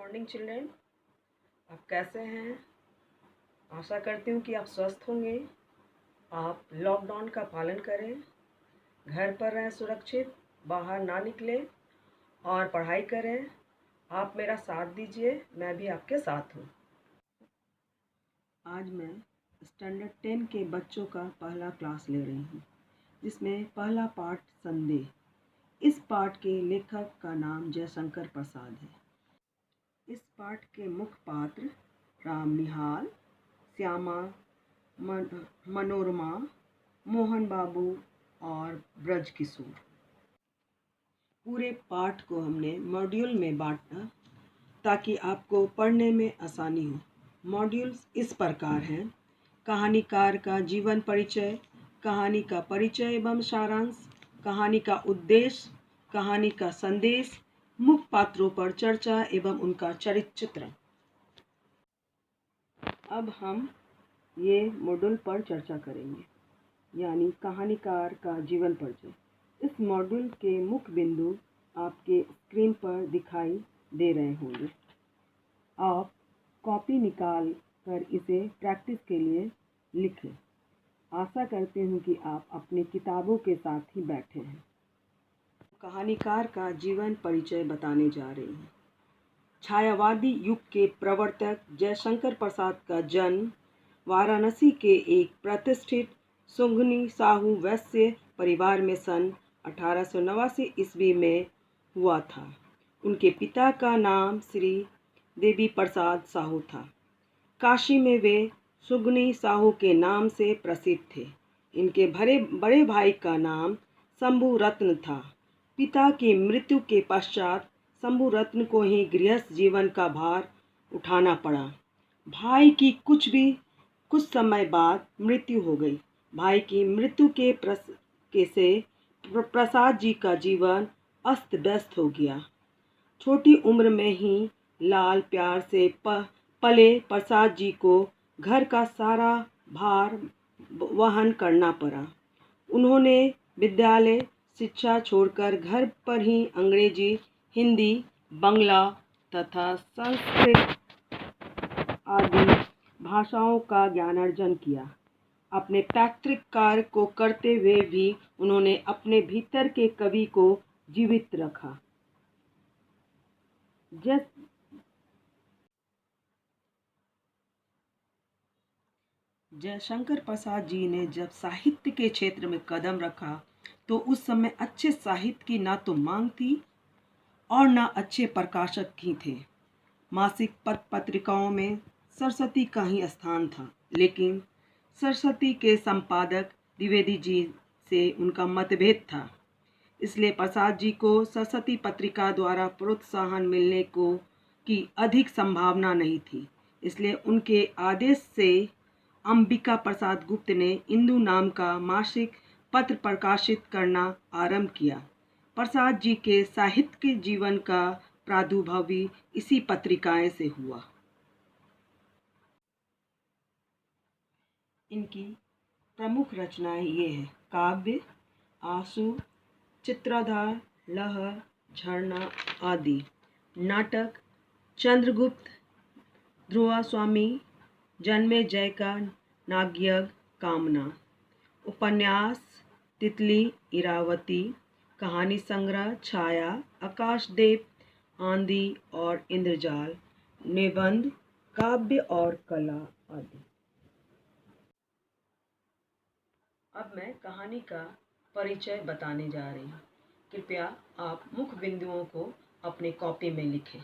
Morning children, आप कैसे हैं? आशा करती हूँ कि आप स्वस्थ होंगे। आप लॉकडाउन का पालन करें, घर पर रहें सुरक्षित, बाहर ना निकलें और पढ़ाई करें। आप मेरा साथ दीजिए, मैं भी आपके साथ हूँ। आज मैं स्टैंडर्ड 10 के बच्चों का पहला क्लास ले रही हूँ, जिसमें पहला पाठ संदेह। इस पाठ के लेखक का नाम जयशंकर प्रसाद है। इस पाठ के मुख्य पात्र राम निहाल, श्यामा, मनोरमा, मोहन बाबू और ब्रज किशोर। पूरे पाठ को हमने मॉड्यूल में बांटा ताकि आपको पढ़ने में आसानी हो। मॉड्यूल्स इस प्रकार हैं: कहानीकार का जीवन परिचय, कहानी का परिचय एवं सारांश, कहानी का उद्देश्य, कहानी का संदेश, मुख्य पात्रों पर चर्चा एवं उनका चरित्र चित्रण। अब हम ये मॉड्यूल पर चर्चा करेंगे, यानी कहानीकार का जीवन परिचय। इस मॉड्यूल के मुख्य बिंदु आपके स्क्रीन पर दिखाई दे रहे होंगे। आप कॉपी निकाल कर इसे प्रैक्टिस के लिए लिखें। आशा करती हूँ कि आप अपनी किताबों के साथ ही बैठे हैं। कहानीकार का जीवन परिचय बताने जा रही हूँ। छायावादी युग के प्रवर्तक जयशंकर प्रसाद का जन्म वाराणसी के एक प्रतिष्ठित सुंघनी साहू वैश्य परिवार में सन 1889 ईस्वी में हुआ था। उनके पिता का नाम श्री देवी प्रसाद साहू था। काशी में वे सुगनी साहू के नाम से प्रसिद्ध थे। इनके बड़े भाई का नाम शंभु रत्न था। पिता की मृत्यु के पश्चात शंभु रत्न को ही गृहस्थ जीवन का भार उठाना पड़ा। भाई की कुछ समय बाद मृत्यु हो गई। भाई की मृत्यु से प्रसाद जी का जीवन अस्त व्यस्त हो गया। छोटी उम्र में ही लाल प्यार से पले प्रसाद जी को घर का सारा भार वहन करना पड़ा। उन्होंने विद्यालय शिक्षा छोड़कर घर पर ही अंग्रेजी, हिंदी, बांग्ला तथा संस्कृत आदि भाषाओं का ज्ञानार्जन किया। अपने पैतृक कार्य को करते हुए भी उन्होंने अपने भीतर के कवि को जीवित रखा। जयशंकर प्रसाद जी ने जब साहित्य के क्षेत्र में कदम रखा तो उस समय अच्छे साहित्य की ना तो मांग थी और ना अच्छे प्रकाशक ही थे। मासिक पत्रिकाओं में सरस्वती का ही स्थान था, लेकिन सरस्वती के संपादक द्विवेदी जी से उनका मतभेद था। इसलिए प्रसाद जी को सरस्वती पत्रिका द्वारा प्रोत्साहन मिलने की अधिक संभावना नहीं थी। इसलिए उनके आदेश से अंबिका प्रसाद गुप्त ने इंदु नाम का मासिक पत्र प्रकाशित करना आरंभ किया। प्रसाद जी के साहित्य जीवन का प्रादुर्भाव भी इसी पत्रिकाएं से हुआ। इनकी प्रमुख रचनाएं ये हैं: काव्य, आंसू, चित्राधार, लहर, झरना आदि। नाटक, चंद्रगुप्त, ध्रुवा स्वामी, जन्मेजय का नागयज्ञ, कामना। उपन्यास, तितली, इरावती। कहानी संग्रह, छाया, आकाशदेव, आंधी और इंद्रजाल। निबंध, काव्य और कला आदि। अब मैं कहानी का परिचय बताने जा रही हूँ। कृपया आप मुख्य बिंदुओं को अपने कॉपी में लिखें।